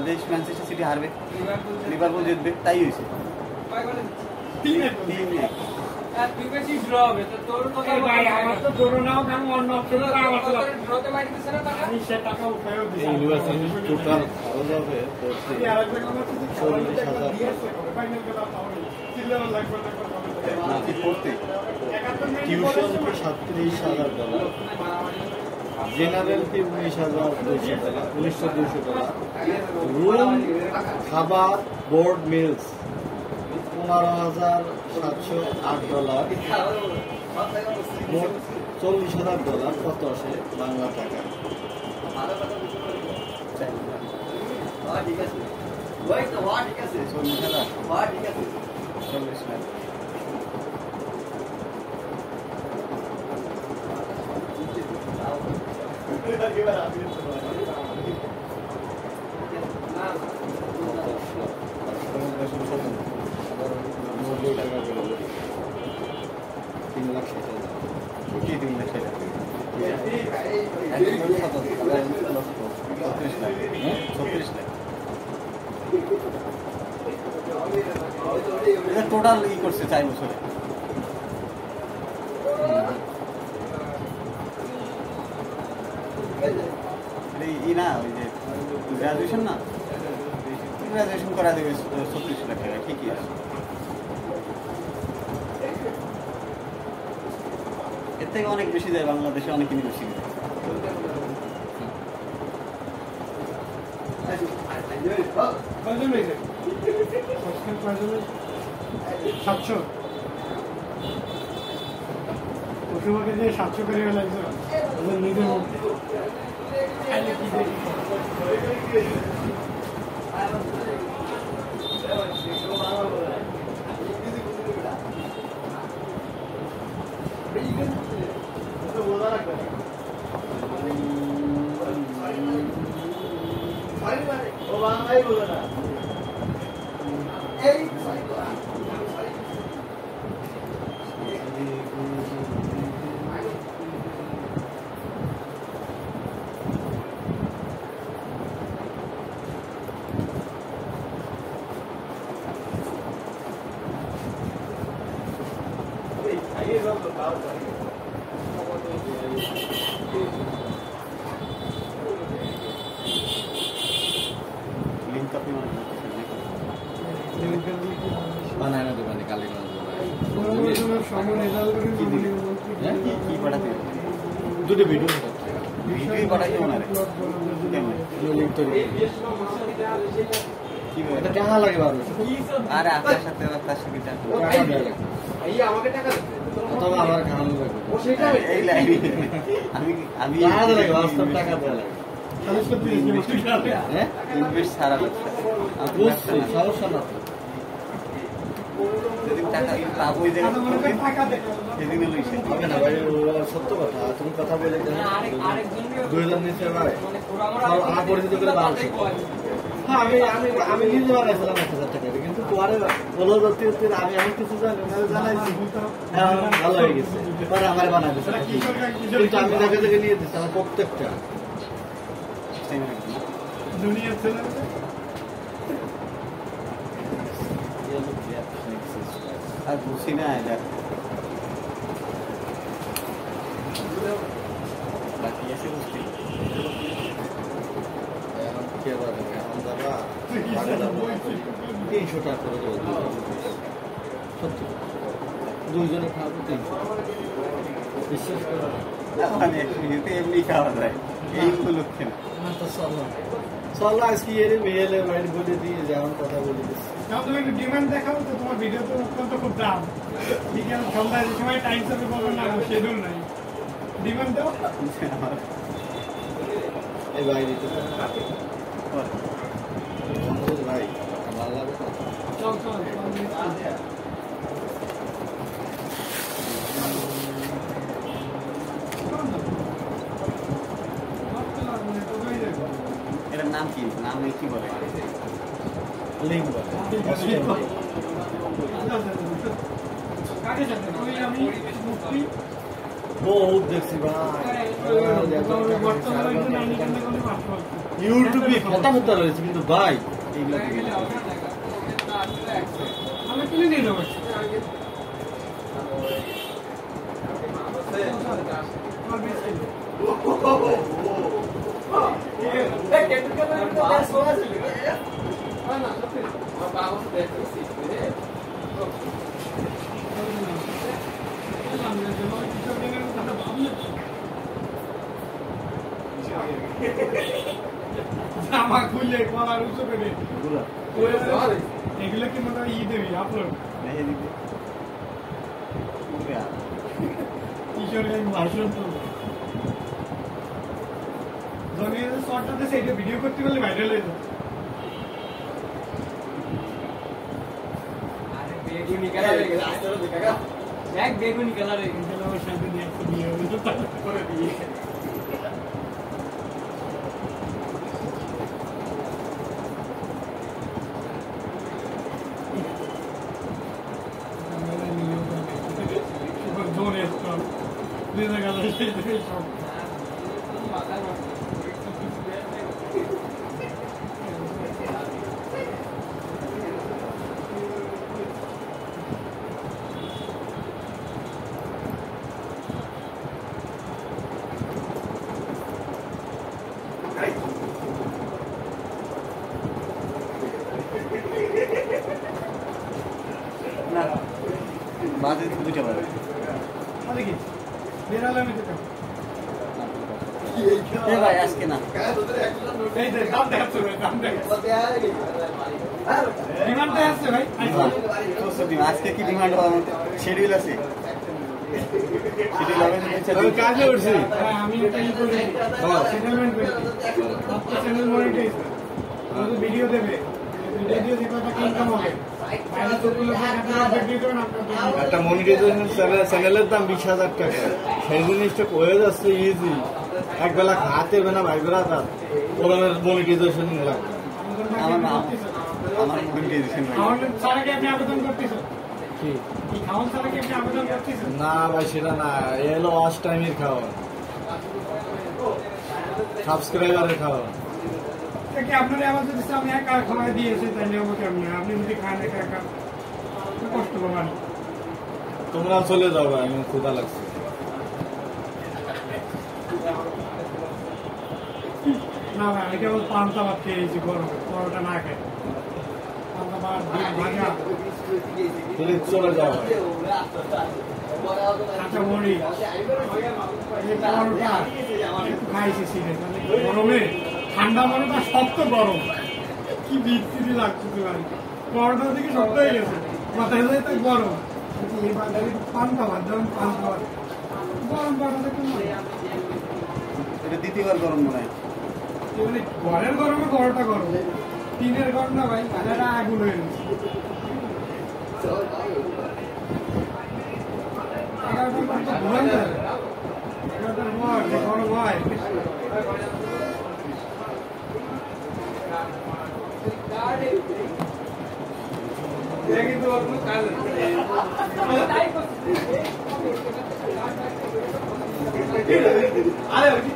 দেশ ম্যানচেস্টার সিটি হারবে, লিভারপুল জিতবে, তাই হয়েছে। টিউশন ফি $37,000, জেনারেল ফি $19,200, $19,200, রুম খাবার বোর্ড মিলস $15,708, মোট $40,000 কত আসে বাংলা টাকা? ঠিক আছে ওই তো ঠিক আছে 40,000 ঠিক আছে 40 লাখ। টোটাল ই করছে 4 বছরে। ই না ওই যে গ্রাজুয়েশন না, গ্রাজুয়েশন করা দেবে 36 লাখ টাকা, ঠিকই আছে। এর থেকে অনেক বেশি যায় বাংলাদেশে অনেক ইউনিভার্সিটিতে। তোমাকে যে 700 করে লাগছে নিজের মধ্যে লিঙ্ক আপনি বানায় না দোকানে কালীগঞ্জ কি পাঠাতে দুটো ভিডিও ভিডিওই পাঠাইতে মনে হয় কেমন লিঙ্ক তৈরি কি এটা টাকা লাগে বারো আরে আপনার সাথে তার সাথে অথবা আমার খাওয়ানো লাগবে এই লাইনে আমি আমি টাকা দেওয়া লাগে বাস্তব টাকা দেওয়া লাগে হ্যাঁ ইনভেস্ট সারা লাগছে বুঝছি সমস্যা না তো যদি টাকা পাবো ওই জায়গায় সেদিন লইছে হবে না ভাই সত্য কথা তুমি কথা বলে 2000 নিচে ভাই আমার পরিচিত করে 1200। হ্যাঁ আমি আমি আমি নিজে বানাইছিলাম 1000 টাকা কিন্তু পরে বলো ধরতে আমি আমি কিছু জানাইছি হ্যাঁ ভালো হয়ে গেছে পরে আমার বানাই দিচ্ছে কিন্তু আমি জায়গা থেকে নিয়ে দিচ্ছি আমার প্রত্যেকটা দুনিয়া ছেলে আর বুঝছি না এটা বাকি আছে বুঝছি এখন কে বাড়বে এখন যাবা 300 টাকা করে দেবো সত্যি দুইজনে খাবো 300 বিশ্বাস করো মানে এমনি খাওয়া যায় এই উপলক্ষে না তো চলো চলো আজকে এর মেয়েলে মাইন্ড বলে দিয়ে যেমন কথা বলে দিচ্ছি তুমি একটু ডিমান্ড দেখাও তো, তোমার ভিডিও তো অত্যন্ত খুব দাম বিকেল সন্ধ্যায় যে সময় টাইম সাথে বলবেন না শিডিউল নাই, ডিমান্ড দাও এই ভাই দিতে ভাই ভালো লাগে চল চল এটার নাম কি, নাম কি বলে লিঙ্ক কাকে সাথে ওই আমি মুক্তি বহুত দেখছি ভাই বর্তমানে একজন আইনি কান্না করে পাঠাবো ইউটিউবে কথা হতে রয়েছে কিন্তু ভাই এইগুলো আমি কিনে নিয়ে নেবো জামা খুলে কলার উঁচু করে এগুলো কি মনে হয় ই দেবি আপলোড কিশোরের ভাষণ তো জমিয়ে শর্টটাতে সেইটা ভিডিও করতে পারলে ভাইরাল হয়ে যাবে বেগুনি কালার হয়ে গেছে দেখ বেগুনি কালার হয়ে গেছে আমার সাথে নিয়ে একটা বিয়ে হয়েছে করে দিয়ে জোরে সব না বাজে দুটো বাজে দেখি বেড়ালে আমি তো এ ভাই আজকে না এই যে দাম দেখাচ্ছে ভাই দাম দেখাচ্ছে ডিমান্ডটা আসছে ভাই আজকে কি ডিমান্ড হবে শিডিউল আছে শিডিউল হবে আমি কাজে উঠছি হ্যাঁ আমি এটা ই করে সেটেলমেন্ট করে চ্যানেল মনিটাইজ করে ভিডিও দেবে ভিডিও দিয়ে যে কত ইনকাম হবে বাইরে তো গুলো আপডেট দিয়ে দেবেন আপনারা একটা মনিটাইজেশন চ্যানেলের দাম 20,000 টাকা সেই জিনিসটা হয়ে যাচ্ছে ইজি এক বেলা খাতে হবে না ভাই ব্রাদার ওরা মনিটাইজেশন লাগবে আমার মনিটাইজেশন ভাই খাওয়ান ছাড়া কি আপনি আবেদন করতেছেন কি খাওয়ান ছাড়া কি আপনি আবেদন করতেছেন না ভাই সেটা না এলো ওয়াচ টাইমের খাওয়া সাবস্ক্রাইবারের খাওয়া কি আপনারা আমার যদি আমি একা খাওয়াই দিয়েছি তাহলে আমাকে আপনি যদি খান একা একা কষ্ট পাবেন তোমরা চলে যাও ভাই আমি ক্ষুধা লাগছে না ভাই আমি কেবল পান্তা ভাত খেয়েছি গরমে পরোটা না খেয়ে পান্তা ভাত ভাজা তুমি চলে যাও ভাই কাঁচা মরি পরোটা একটু খাইছি সিরে গরমে ঠান্ডা পরোটা শক্ত গরম কি বিচ্ছিরি লাগছে তো ভাই পরোটা থেকে শক্ত হয়ে গেছে মাথায় যায় তাই গরম এবার পান্তা ভাত যেমন পান্তা ভাত গরম পরোটা কেমন এটা দ্বিতীয়বার গরম মনে হয় মানে ঘরের গরমে ঘরটা গরম টিনের ঘর না ভাই গাড়িটা আগুন হয়ে গেছে 11টার পর তো ঘুরান যায় 11টার পর যে গরম হয় কিন্তু ওর কোনো কাজ আরে ওই কি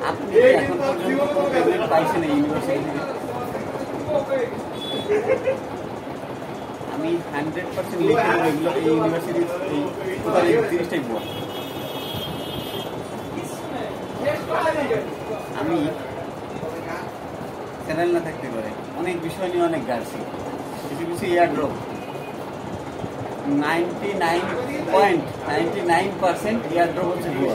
আপনি এখন পর্যন্ত ফেভারিট পাইছেন এই ইউনিভার্সিটি থেকে আমি 100% লিখে দেবো এগুলো এই ইউনিভার্সিটি টোটাল 31টাই বল আমি চ্যানেল না থাকতে পারে অনেক বিষয় নিয়ে অনেক গাড়ছি কিছু কিছু এয়ারড্রপ 99.99% এয়ারড্রপ হচ্ছে ভুয়া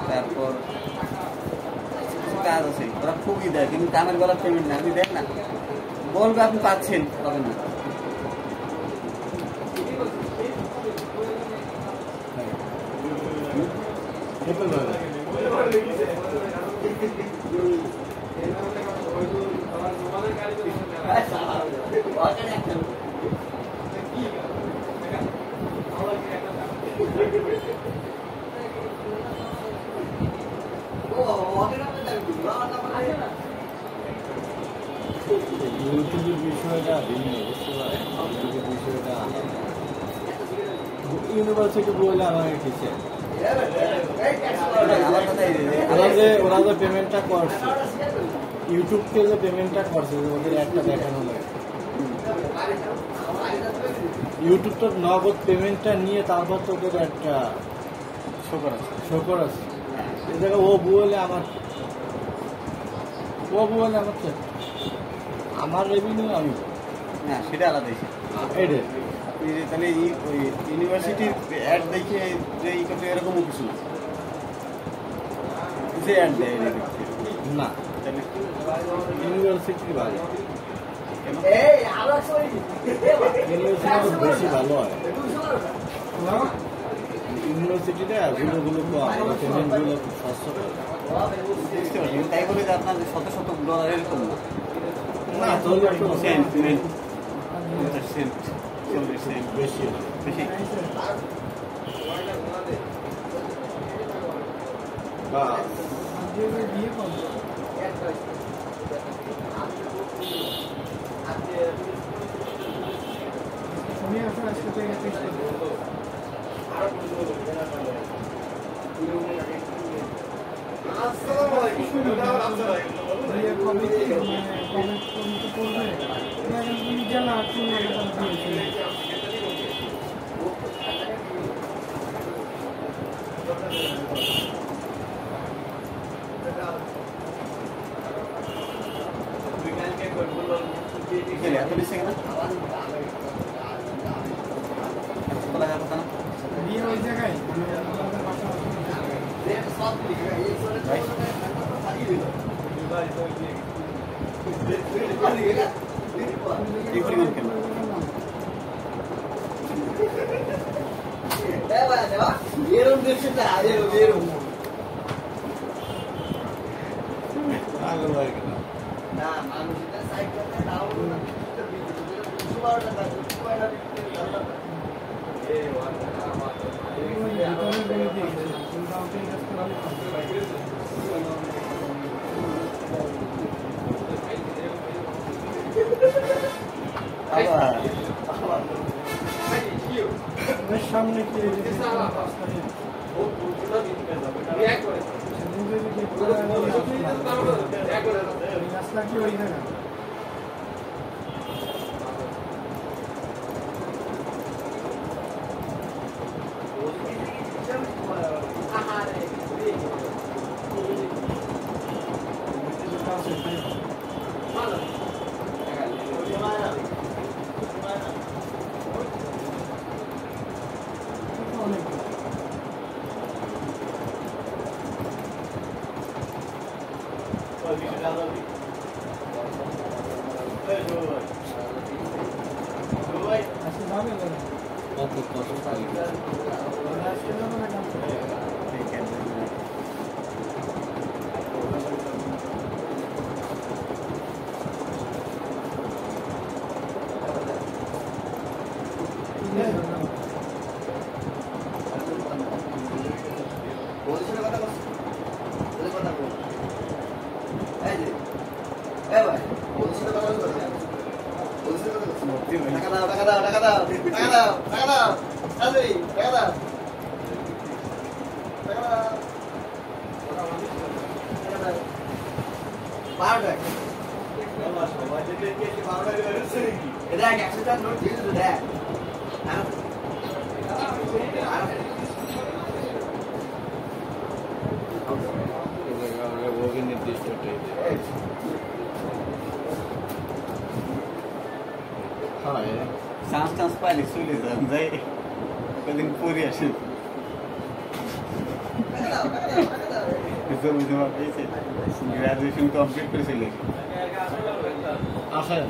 তারপর কিছু কাজ আছে ওরা খুবই দেয় কিন্তু কামের গলা পেমেন্ট না আপনি দেন না বলবে আপনি পাচ্ছেন পাবেন না ও বিষয়টা ভিন্ন, বুঝতে পারেন? ইউটিউবের বিষয়টা আলাদা। ইউনিভার্সিটি বলে আমাকে কিসে ওরা যে পেমেন্টটা করছে, ইউটিউবকে যে পেমেন্টটা করছে, ওদের একটা দেখানো লাগে। ইউটিউব তো নগদ পেমেন্টটা নিয়ে তারপর তো ওদের একটা শোকর আছে। এই জায়গায় ও বলে আমার আমার রেভিনিউ আমি হ্যাঁ সেটা আলাদা হিসেবে। এটাই তাহলে ওই ইউনিভার্সিটির অ্যাড দেখে যে ই করতে এরকমও কিছু না, যে অ্যাড দেয় এটা দেখতে না, তাহলে ইউনিভার্সিটির ভালো, ইউনিভার্সিটি বেশি ভালো হয়। ইউনিভার্সিটিতে গুলো কম, পেমেন্টগুলো খুব সস্তা করে। বুঝতে পারছি, তাই বলে যে আপনার শত শত ডলার এরকম না, না তাহলে তো সেন্ট সেন্ট বেশি বেশি। বা বিয়ে করবো শুনে আসো আজকে তো এটা টেস্ট করবো এত বেশি কেন বলা যাবে না? বিয়ে ওই জায়গায় এই পরিমাণ কেন? এরম দেখছে না, এরম ভালো হয় কিনা না, মানুষের সাইকেলটা দাও না, 212 টাকা 212 টাকা সামনে কি রাস্তা কি ওই জায়গা কত কষ্ট পাই বলছিল কথা বলছি বলে কথা বল এই যে ভাই বলছিল কথা বলছি বলছিল কথা বলছি টাকা দাও টাকা দাও টাকা দাও টাকা দাও টাকা দাও আসি টাকা দাও টাকা দাও টাকা দাও পাউডার এটা 100 টাকা নোট দিয়ে দিল দেখ নির্দিষ্ট চান্স পাইলে চলে যান, যাই কদিন পরে আসেন। জমি জমা পেয়েছে, গ্রাজুয়েশন কমপ্লিট করে চলে আসেন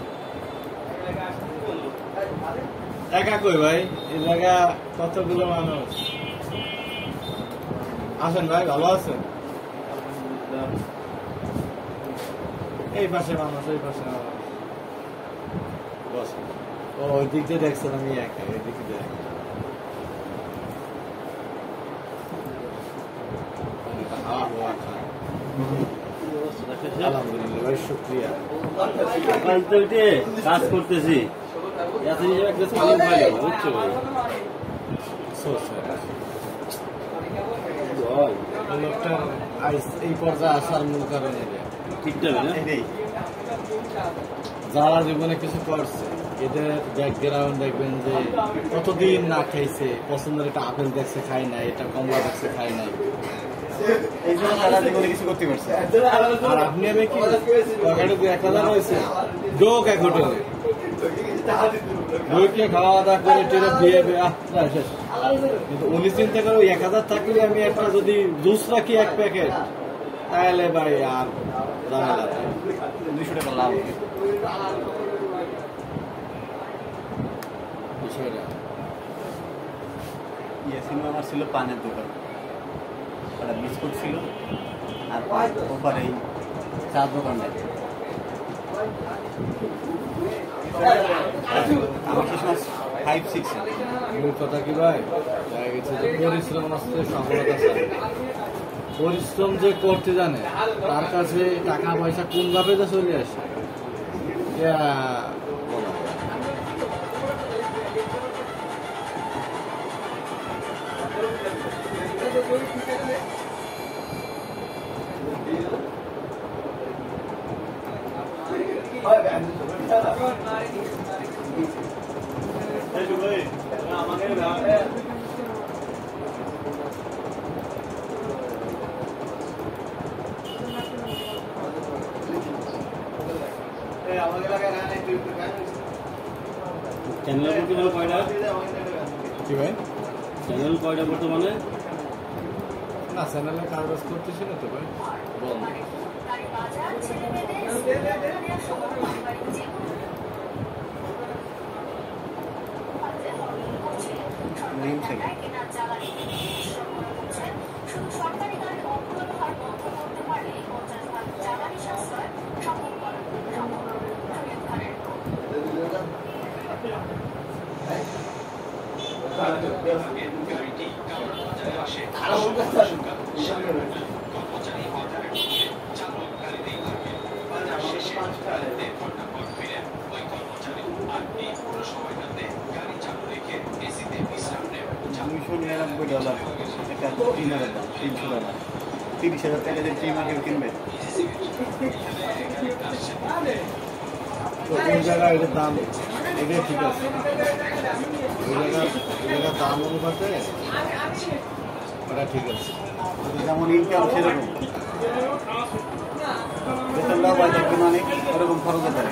একা কই ভাই, এই জায়গা কতগুলো মানুষ আসেন ভাই, ভালো আছেন? এই পাশে মানুষ, ওই পাশে মানুষ বসেন। ও ওই দিক দিয়ে দেখছেন, আমি একা এই দিক দিয়ে হাওয়া হাওয়া খায়। আলহামদুলিল্লাহ ভাই, শুক্রিয়া। কাজ করতেছি বুঝছো ভাই। লোকটার এই পর্যায়ে আসার মূল কারণ ঠিকঠাক না যারা জীবনে কিছু করছে এদের ব্যাকগ্রাউন্ড দেখবেন যে কতদিন না খাইছে, পছন্দের একটা আপেল দেখছে খাই নাই, এটা কমলা দেখছে খাই নাই, এই জন্য তারা জীবনে কিছু করতে পারছে। আর আপনি আমি কি 1000 হয়েছে ডোক এক হোটেলে বইকে খাওয়া দাওয়া করে টেরে দিয়ে শেষ। কিন্তু উনি চিন্তা করে 1000 থাকলে আমি একটা যদি জুস রাখি 1 প্যাকেট তাহলে ভাই আর ঝামেলা 200 টাকা লাভ। বিষয়টা ইয়াসিন আমার ছিল পানের দোকান, একটা বিস্কুট ছিল আর ওপারে এই চার দোকানটা। আমার সে সময় 5-6 মূল কথা কি ভাই, দেখা গেছে যে পরিশ্রম আসতে সফলতা চাই। পরিশ্রম যে করতে জানে তার কাছে টাকা পয়সা কোন ভাবে যে চলে আসে চ্যানেল কয়টা কি ভাই? চ্যানেল কয়টা বর্তমানে? না চ্যানেলে কাজ করতেছি না তো ভাই, বন্ধ। $299 একটা ট্রিমারের দাম $300। 30,000 টাকা দিয়ে ট্রিমার কেউ কিনবে? তো ওই জায়গায় এটার দাম এটাই ঠিক আছে, ওই জায়গার দাম অনুপাতে ওটা ঠিক আছে। যেমন ইনকাম সেরকম বেতনটাও বাজার অনেক ওরকম খরচ হতে পারে।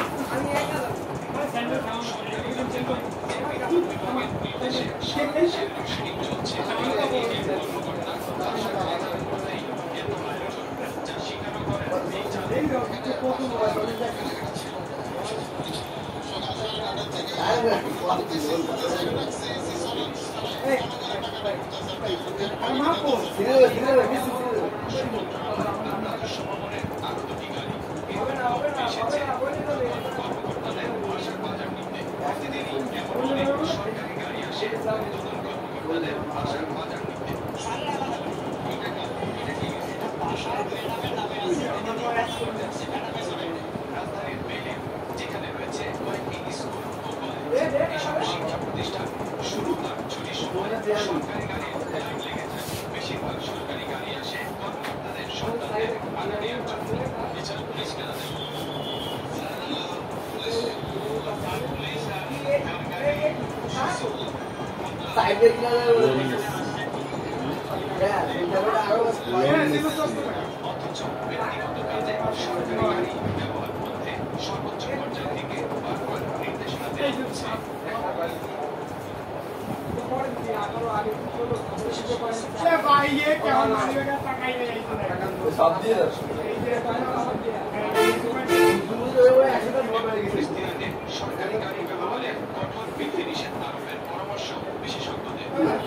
সরকারি গাড়ি ব্যবহারে কঠোর বিধি নিষেধ আরোপের পরামর্শ বিশেষজ্ঞদের। আমার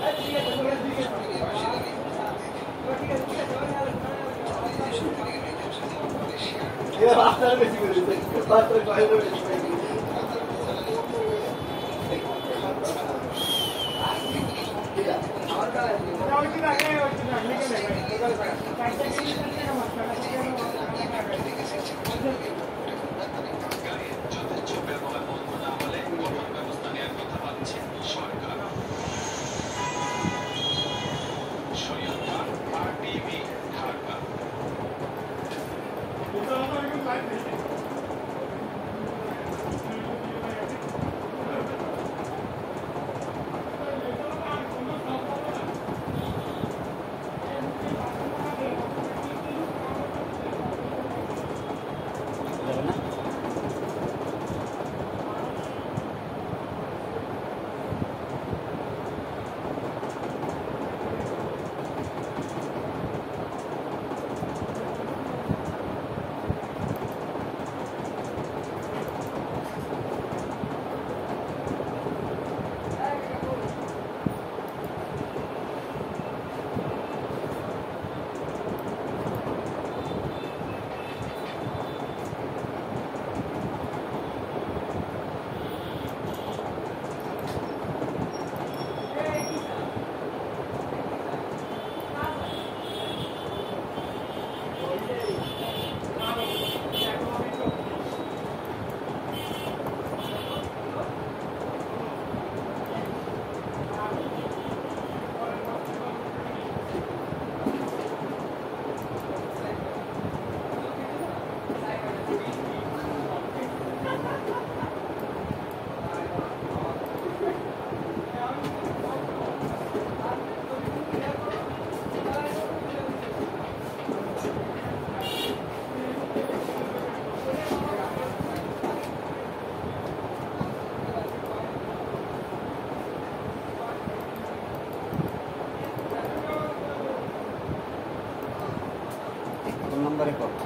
নম্বরে কত?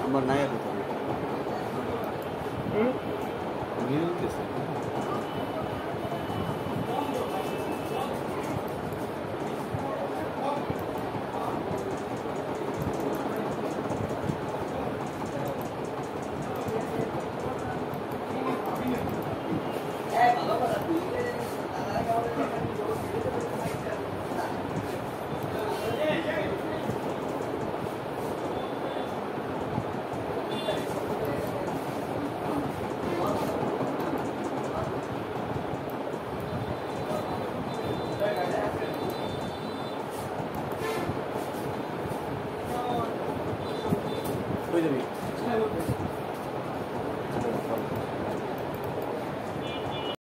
আমার নাই আর কোথাও কই যাবি?